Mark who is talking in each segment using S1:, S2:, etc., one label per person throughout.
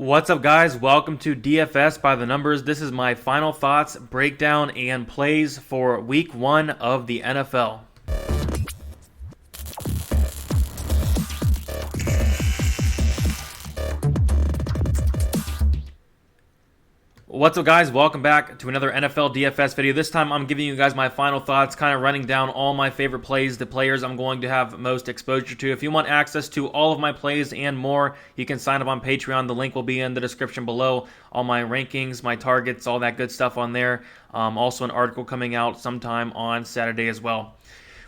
S1: What's up, guys? Welcome to DFS by the Numbers. This is my final thoughts, breakdown, and plays for Week 1 of the NFL. What's up, guys? Welcome back to another NFL DFS video. This time I'm giving you guys my final thoughts, kind of running down all my favorite plays, the players I'm going to have most exposure to. If you want access to all of my plays and more, you can sign up on Patreon. The link will be in the description below. All my rankings, my targets, all that good stuff on there. Also an article coming out sometime on Saturday as well.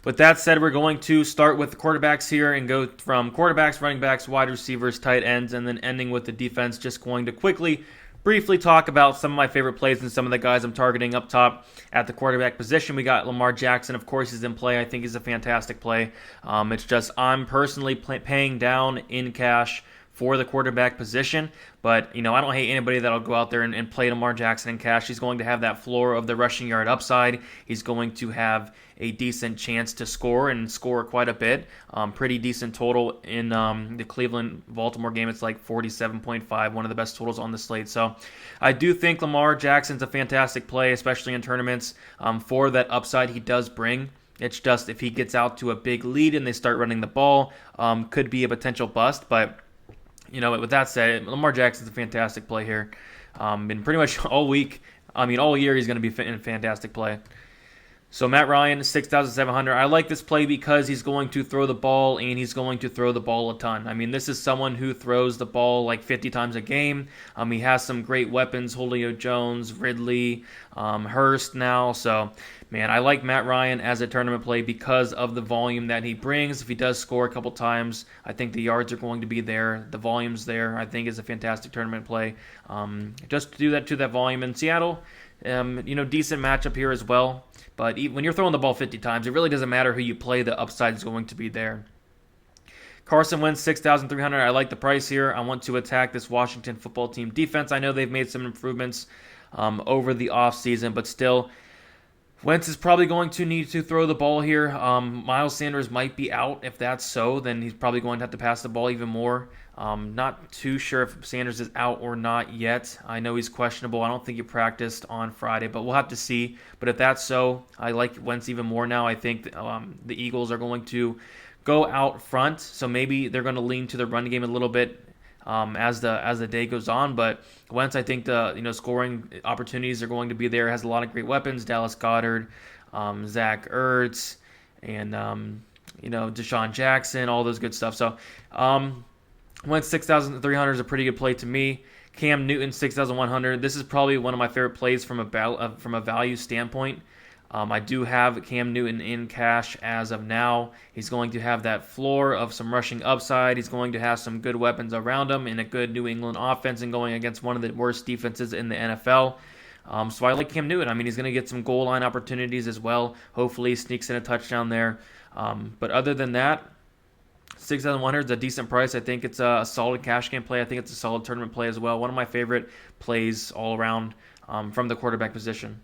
S1: With that said, we're going to start with the quarterbacks here and go from quarterbacks, running backs, wide receivers, tight ends, and then ending with the defense. Just going to quickly briefly talk about some of my favorite plays and some of the guys I'm targeting up top at the quarterback position. We got Lamar Jackson. Of course, he's in play. I think he's a fantastic play. It's just I'm personally paying down in cash for the quarterback position. But, I don't hate anybody that'll go out there and play Lamar Jackson in cash. He's going to have that floor of the rushing yard upside. He's going to have a decent chance to score and score quite a bit. Pretty decent total in the Cleveland-Baltimore game. It's like 47.5, one of the best totals on the slate. So I do think Lamar Jackson's a fantastic play, especially in tournaments, for that upside he does bring. It's just if he gets out to a big lead and they start running the ball, could be a potential bust. But with that said, Lamar Jackson's a fantastic play here. Been pretty much all week. All year he's going to be in a fantastic play. So Matt Ryan, 6,700. I like this play because he's going to throw the ball, and he's going to throw the ball a ton. This is someone who throws the ball like 50 times a game. He has some great weapons, Julio Jones, Ridley, Hurst now. So, man, I like Matt Ryan as a tournament play because of the volume that he brings. If he does score a couple times, I think the yards are going to be there. The volume's there. I think is a fantastic tournament play. Just to do that to that volume in Seattle. Decent matchup here as well. But when you're throwing the ball 50 times, it really doesn't matter who you play. The upside is going to be there. Carson Wentz, 6,300. I like the price here. I want to attack this Washington football team defense. I know they've made some improvements over the offseason, but still, Wentz is probably going to need to throw the ball here. Miles Sanders might be out. If that's so, then he's probably going to have to pass the ball even more. Not too sure if Sanders is out or not yet. I know he's questionable. I don't think he practiced on Friday, but we'll have to see. But if that's so, I like Wentz even more now. I think the Eagles are going to go out front, so maybe they're going to lean to the run game a little bit as the day goes on. But Wentz, I think the scoring opportunities are going to be there. Has a lot of great weapons: Dallas Goedert, Zach Ertz, and Deshaun Jackson, all those good stuff. So Wentz 6,300 is a pretty good play to me. Cam Newton 6,100. This is probably one of my favorite plays from a value standpoint. I do have Cam Newton in cash as of now. He's going to have that floor of some rushing upside. He's going to have some good weapons around him in a good New England offense and going against one of the worst defenses in the NFL. So I like Cam Newton. He's going to get some goal line opportunities as well. Hopefully he sneaks in a touchdown there. But other than that, 6,100 is a decent price. I think it's a solid cash game play. I think it's a solid tournament play as well. One of my favorite plays all around from the quarterback position.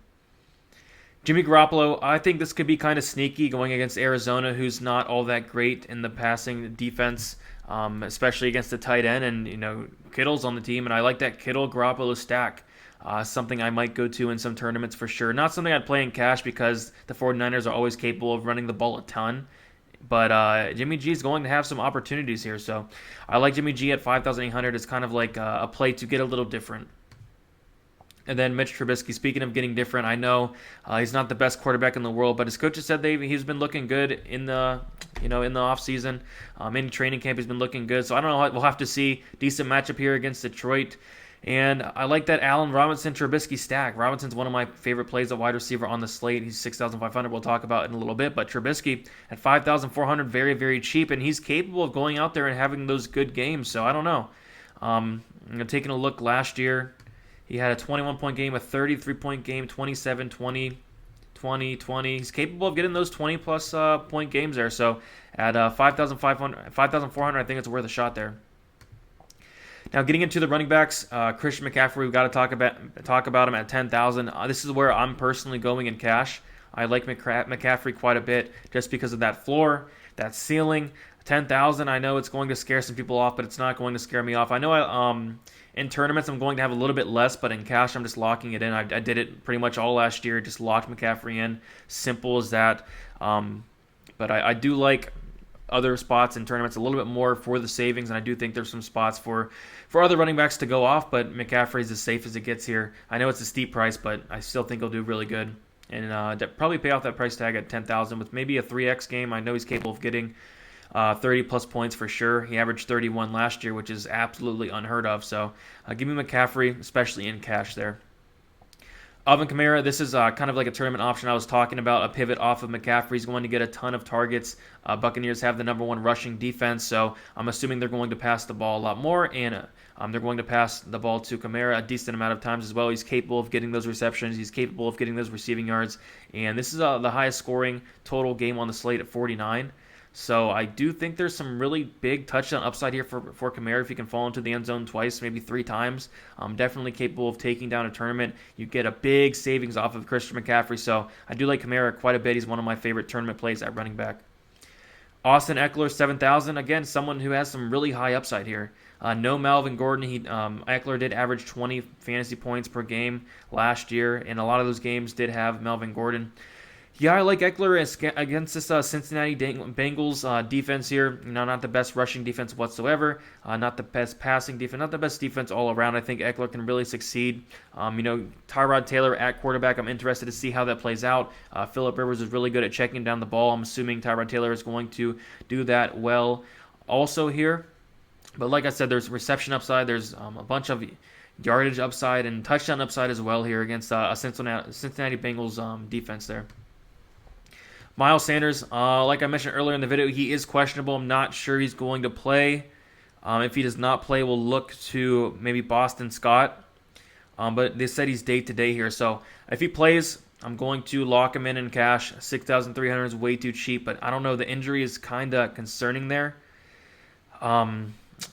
S1: Jimmy Garoppolo, I think this could be kind of sneaky going against Arizona, who's not all that great in the passing defense, especially against the tight end. And, Kittle's on the team, and I like that Kittle-Garoppolo stack. Something I might go to in some tournaments for sure. Not something I'd play in cash because the 49ers are always capable of running the ball a ton. But Jimmy G is going to have some opportunities here. So I like Jimmy G at 5,800. It's kind of like a play to get a little different. And then Mitch Trubisky, speaking of getting different, I know he's not the best quarterback in the world, but his coaches said he's been looking good in the offseason. In training camp, he's been looking good. So I don't know. We'll have to see. Decent matchup here against Detroit. And I like that Allen Robinson-Trubisky stack. Robinson's one of my favorite plays at wide receiver on the slate. He's 6,500. We'll talk about it in a little bit. But Trubisky at 5,400, very, very cheap. And he's capable of going out there and having those good games. So I don't know. Taking a look last year, he had a 21-point game, a 33-point game, 27, 20, 20, 20. He's capable of getting those 20-plus point games there. So at 5,400, I think it's worth a shot there. Now, getting into the running backs, Christian McCaffrey, we've got to talk about him at 10,000. This is where I'm personally going in cash. I like McCaffrey quite a bit just because of that floor, that ceiling. 10,000, I know it's going to scare some people off, but it's not going to scare me off. I know in In tournaments, I'm going to have a little bit less, but in cash, I'm just locking it in. I did it pretty much all last year, just locked McCaffrey in. Simple as that. But I do like other spots in tournaments a little bit more for the savings, and I do think there's some spots for other running backs to go off, but McCaffrey's as safe as it gets here. I know it's a steep price, but I still think he'll do really good. And probably pay off that price tag at $10,000 with maybe a 3x game. I know he's capable of getting 30-plus points for sure. He averaged 31 last year, which is absolutely unheard of. So give me McCaffrey, especially in cash there. ALVIN KAMARA, this is kind of like a tournament option I was talking about, a pivot off of McCaffrey. He's going to get a ton of targets. Buccaneers have the #1 rushing defense, so I'm assuming they're going to pass the ball a lot more, and they're going to pass the ball to KAMARA a decent amount of times as well. He's capable of getting those receptions. He's capable of getting those receiving yards, and this is the highest scoring total game on the slate at 49. So I do think there's some really big touchdown upside here for KAMARA if he can fall into the end zone twice, maybe 3 times. Definitely capable of taking down a tournament. You get a big savings off of Christian McCaffrey, so I do like KAMARA quite a bit. He's one of my favorite tournament plays at running back. Austin Eckler, 7,000. Again, someone who has some really high upside here. No Melvin Gordon. Eckler did average 20 fantasy points per game last year, and a lot of those games did have Melvin Gordon. Yeah, I like Eckler against this Cincinnati Bengals defense here. Not the best rushing defense whatsoever. Not the best passing defense. Not the best defense all around. I think Eckler can really succeed. Tyrod Taylor at quarterback. I'm interested to see how that plays out. Phillip Rivers is really good at checking down the ball. I'm assuming Tyrod Taylor is going to do that well also here. But like I said, there's reception upside. There's a bunch of yardage upside and touchdown upside as well here against a Cincinnati Bengals defense there. Miles Sanders, like I mentioned earlier in the video, he is questionable. I'm not sure he's going to play. If he does not play, we'll look to maybe Boston Scott. But they said he's day-to-day here. So if he plays, I'm going to lock him in cash. $6,300 is way too cheap, but I don't know. The injury is kind of concerning there. I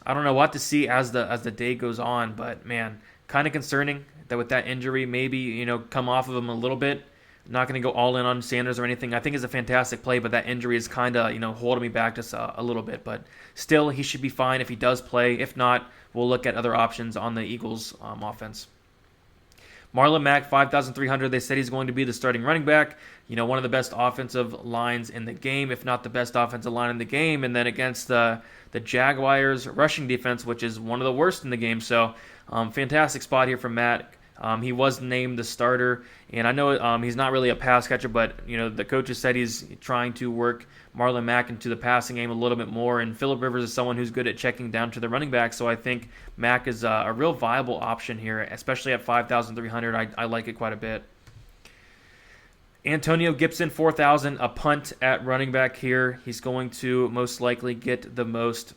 S1: don't know what to see as the day goes on, but man, kind of concerning that with that injury, maybe come off of him a little bit. Not going to go all in on Sanders or anything. I think it's a fantastic play, but that injury is kind of holding me back just a little bit. But still, he should be fine if he does play. If not, we'll look at other options on the Eagles offense. MARLON MACK, 5,300. They said he's going to be the starting running back. One of the best offensive lines in the game, if not the best offensive line in the game. And then against the Jaguars rushing defense, which is one of the worst in the game. So fantastic spot here from Matt. He was named the starter, and I know he's not really a pass catcher, but the coaches said he's trying to work MARLON MACK into the passing game a little bit more, and Phillip Rivers is someone who's good at checking down to the running back, so I think Mack is a real viable option here, especially at 5,300. I like it quite a bit. Antonio Gibson, 4,000, a punt at running back here. He's going to most likely get the most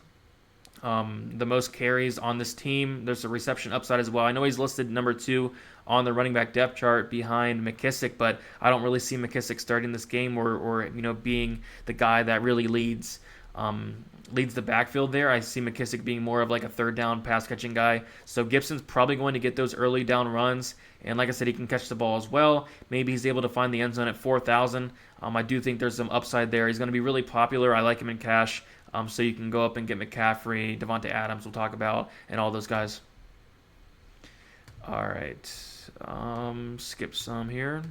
S1: carries on this team. There's a reception upside as well. I know he's listed number 2 on the running back depth chart behind McKissick, but I don't really see McKissick starting this game or being the guy that really leads the backfield there. I see McKissick being more of like a third down pass catching guy. So Gibson's probably going to get those early down runs, and like I said, he can catch the ball as well. Maybe he's able to find the end zone at 4,000. I do think there's some upside there. He's going to be really popular. I like him in cash. So you can go up and get McCaffrey, Devontae Adams we'll talk about, and all those guys. All right. Skip some here.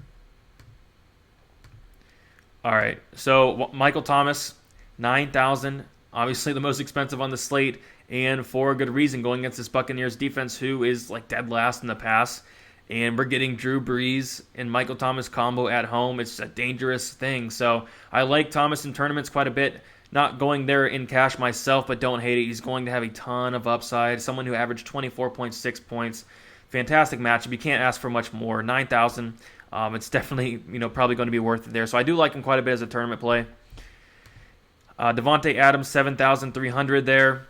S1: All right. So Michael Thomas, 9,000. Obviously the most expensive on the slate, and for a good reason, going against this Buccaneers defense who is like dead last in the pass. And we're getting Drew Brees and Michael Thomas combo at home. It's a dangerous thing. So I like Thomas in tournaments quite a bit. Not going there in cash myself, but don't hate it. He's going to have a ton of upside. Someone who averaged 24.6 points. Fantastic matchup. You can't ask for much more. 9,000. It's definitely probably going to be worth it there. So I do like him quite a bit as a tournament play. Devontae Adams, 7,300 there.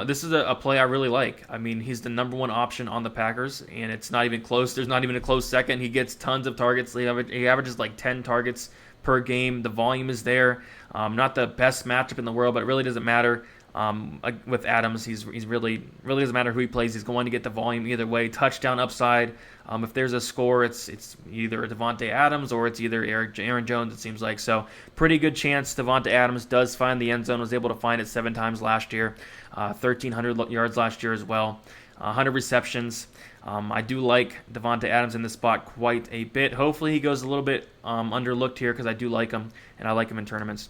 S1: This is a play I really like. I mean, he's the number 1 option on the Packers, and it's not even close. There's not even a close second. He gets tons of targets. He averages like 10 targets per game. The volume is there. Not the best matchup in the world, but it really doesn't matter. With Adams, he's really doesn't matter who he plays. He's going to get the volume either way. Touchdown upside. If there's a score, it's either Davante Adams or it's either Aaron Jones, it seems like. So pretty good chance Davante Adams does find the end zone. Was able to find it 7 times last year. 1,300 yards last year as well. 100 receptions. I do like Davante Adams in this spot quite a bit. Hopefully he goes a little bit underlooked here because I do like him, and I like him in tournaments.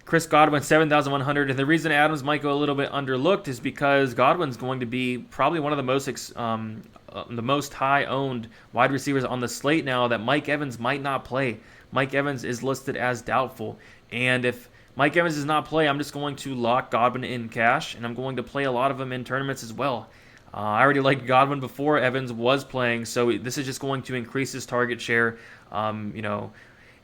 S1: Chris Godwin, 7,100. And the reason Adams might go a little bit underlooked is because Godwin's going to be probably one of the most high-owned wide receivers on the slate now that Mike Evans might not play. Mike Evans is listed as doubtful. And if Mike Evans does not play, I'm just going to lock Godwin in cash, and I'm going to play a lot of them in tournaments as well. I already liked Godwin before Evans was playing, so this is just going to increase his target share, and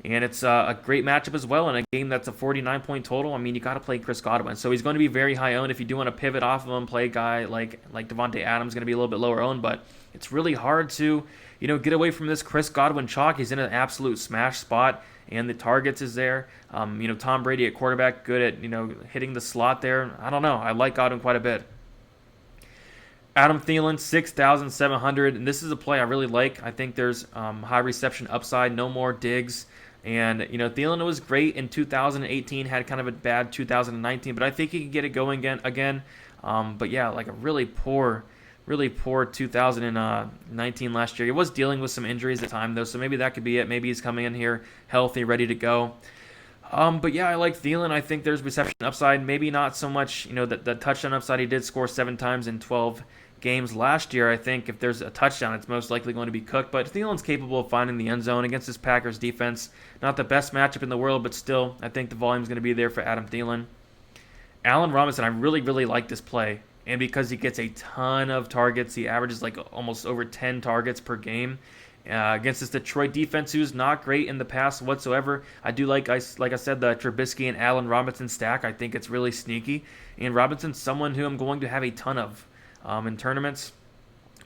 S1: it's a great matchup as well in a game that's a 49-point total. I mean, you got to play Chris Godwin, so he's going to be very high owned. If you do want to pivot off of him, play a guy like Davante Adams, going to be a little bit lower owned, but it's really hard to get away from this Chris Godwin chalk. He's in an absolute smash spot, and the targets is there. Tom Brady at quarterback, good at hitting the slot there. I don't know. I like Godwin quite a bit. Adam Thielen, 6,700, and this is a play I really like. I think there's high reception upside, no more Diggs. And, Thielen was great in 2018, had kind of a bad 2019, but I think he can get it going again. But yeah, like a really poor 2019 last year. He was dealing with some injuries at the time, though, so maybe that could be it. Maybe he's coming in here healthy, ready to go. But yeah, I like Thielen. I think there's reception upside. Maybe not so much, the touchdown upside. He did score 7 times in 12 games last year. I think if there's a touchdown, it's most likely going to be Cook. But Thielen's capable of finding the end zone against this Packers defense. Not the best matchup in the world, but still, I think the volume's going to be there for Adam Thielen. Allen Robinson, I really, really like this play. And because he gets a ton of targets, he averages like almost over 10 targets per game. Against this Detroit defense, who's not great in the past whatsoever. I do like I said, the Trubisky and Allen Robinson stack. I think it's really sneaky. And Robinson's someone who I'm going to have a ton of in tournaments.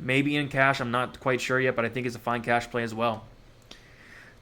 S1: Maybe in cash, I'm not quite sure yet, but I think it's a fine cash play as well.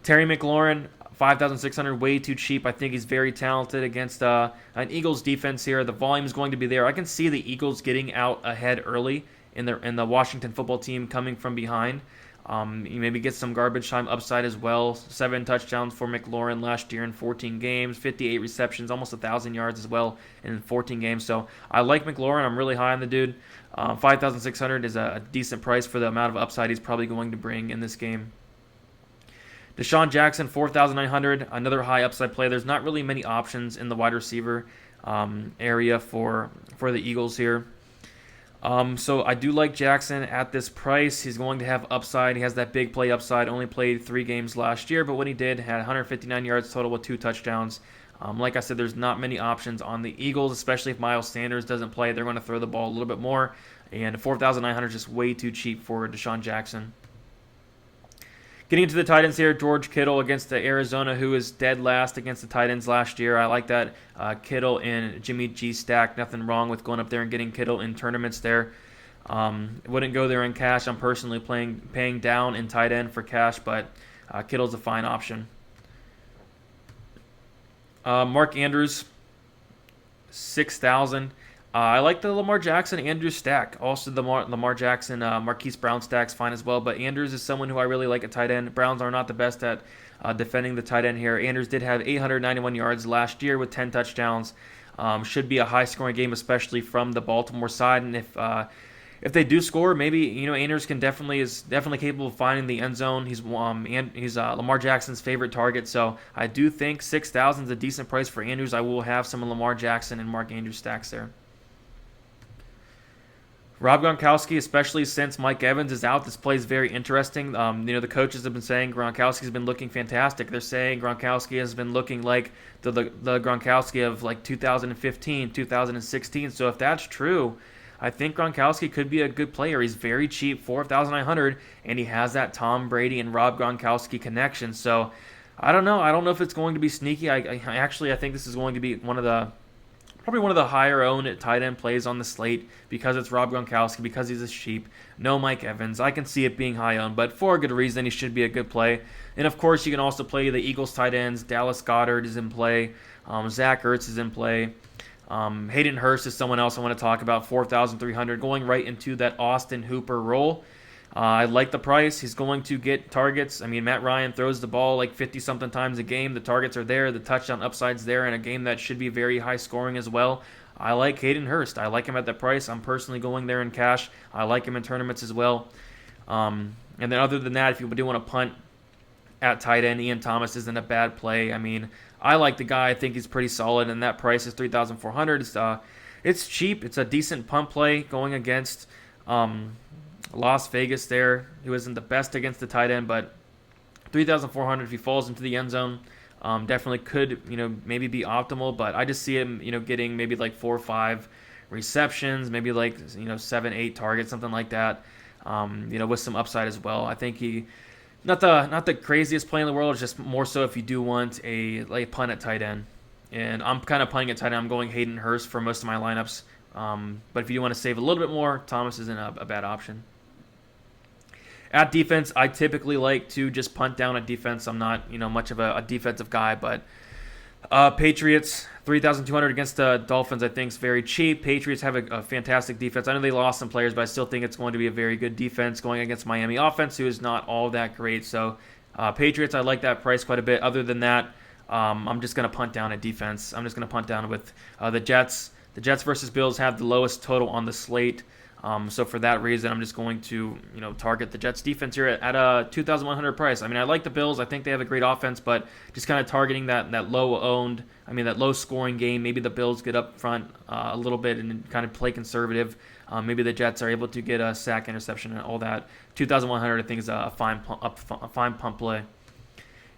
S1: Terry McLaurin, 5,600, way too cheap. I think he's very talented against an Eagles defense here. The volume is going to be there. I can see the Eagles getting out ahead early in the Washington football team coming from behind. You maybe get some garbage time upside as well. 7 touchdowns for McLaurin last year in 14 games, 58 receptions, almost 1,000 yards as well in 14 games. So I like McLaurin. I'm really high on the dude. 5,600 is a decent price for the amount of upside he's probably going to bring in this game. DeSean Jackson, 4,900, another high upside play. There's not really many options in the wide receiver area for the Eagles here. So I do like Jackson at this price. He's going to have upside. He has that big play upside. Only played 3 games last year, but when he did, had 159 yards total with 2 touchdowns. Like I said, there's not many options on the Eagles, especially if Miles Sanders doesn't play. They're going to throw the ball a little bit more, and 4,900 is just way too cheap for DeSean Jackson. Getting into the tight ends here, George Kittle against the Arizona, who is dead last against the tight ends last year. I like that Kittle and Jimmy G stack. Nothing wrong with going up there and getting Kittle in tournaments there. Wouldn't go there in cash. I'm personally paying down in tight end for cash, but Kittle's a fine option. Mark Andrews, 6,000. I like the Lamar Jackson Andrews stack. Also, the Lamar Jackson Marquise Brown stack's fine as well. But Andrews is someone who I really like at tight end. Browns are not the best at defending the tight end here. Andrews did have 891 yards last year with 10 touchdowns. Should be a high-scoring game, especially from the Baltimore side. And if they do score, maybe Andrews is definitely capable of finding the end zone. He's Lamar Jackson's favorite target. So I do think 6,000 is a decent price for Andrews. I will have some Lamar Jackson and Mark Andrews stacks there. Rob Gronkowski, especially since Mike Evans is out, this play is very interesting. The coaches have been saying Gronkowski's been looking fantastic. They're saying Gronkowski has been looking like the Gronkowski of like 2015, 2016. So if that's true, I think Gronkowski could be a good player. He's very cheap, 4,900, and he has that Tom Brady and Rob Gronkowski connection. So I don't know. I don't know if it's going to be sneaky. I think this is going to be probably one of the higher owned tight end plays on the slate because it's Rob Gronkowski, because he's a sheep. No Mike Evans. I can see it being high owned, but for a good reason, he should be a good play. And of course, you can also play the Eagles tight ends. Dallas Goedert is in play. Zach Ertz is in play. Hayden Hurst is someone else I want to talk about. 4,300, going right into that Austin Hooper role. I like the price. He's going to get targets. I mean, Matt Ryan throws the ball like 50-something times a game. The targets are there. The touchdown upside's there in a game that should be very high scoring as well. I like Hayden Hurst. I like him at that price. I'm personally going there in cash. I like him in tournaments as well. And then other than that, if you do want to punt at tight end, Ian Thomas isn't a bad play. I mean, I like the guy. I think he's pretty solid, and that price is 3,400. It's cheap. It's a decent punt play going against Las Vegas there. He wasn't the best against the tight end, but 3,400 if he falls into the end zone, definitely could, maybe be optimal. But I just see him, getting maybe like 4 or 5 receptions, maybe like 7, 8 targets, something like that. With some upside as well. I think he, not the craziest play in the world. It's just more so if you do want a punt at tight end. And I'm kind of punting at tight end. I'm going Hayden Hurst for most of my lineups. But if you do want to save a little bit more, Thomas isn't a bad option. At defense, I typically like to just punt down at defense. I'm not, much of a defensive guy, but Patriots, 3,200 against the Dolphins, I think is very cheap. Patriots have a fantastic defense. I know they lost some players, but I still think it's going to be a very good defense going against Miami offense, who is not all that great. So Patriots, I like that price quite a bit. Other than that, I'm just going to punt down at defense. I'm just going to punt down with the Jets. The Jets versus Bills have the lowest total on the slate. So for that reason, I'm just going to, target the Jets defense here at a 2,100 price. I mean, I like the Bills. I think they have a great offense, but just kind of targeting that low scoring game. Maybe the Bills get up front a little bit and kind of play conservative. Maybe the Jets are able to get a sack, interception, and all that. 2,100, I think, is a fine pump play.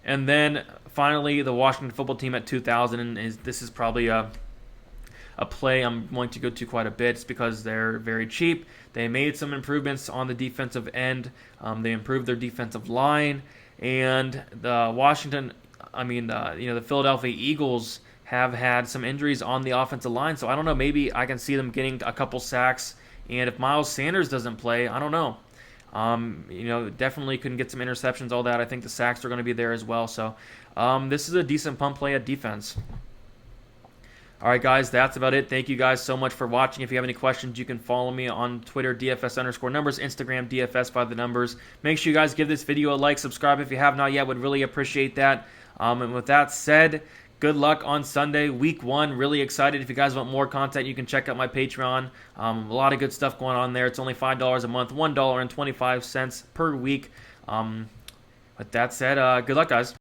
S1: And then finally, the Washington football team at 2,000 this is probably a play I'm going to go to quite a bit. It's because they're very cheap. They made some improvements on the defensive end. They improved their defensive line, and the Philadelphia Eagles have had some injuries on the offensive line. So I don't know. Maybe I can see them getting a couple sacks. And if Miles Sanders doesn't play, I don't know. Definitely couldn't get some interceptions. All that. I think the sacks are going to be there as well. So this is a decent pump play at defense. All right, guys, that's about it. Thank you guys so much for watching. If you have any questions, you can follow me on Twitter, DFS_numbers, Instagram, DFS by the numbers. Make sure you guys give this video a like, subscribe if you have not yet. Would really appreciate that. And with that said, good luck on Sunday, week 1. Really excited. If you guys want more content, you can check out my Patreon. A lot of good stuff going on there. It's only $5 a month, $1.25 per week. With that said, good luck, guys.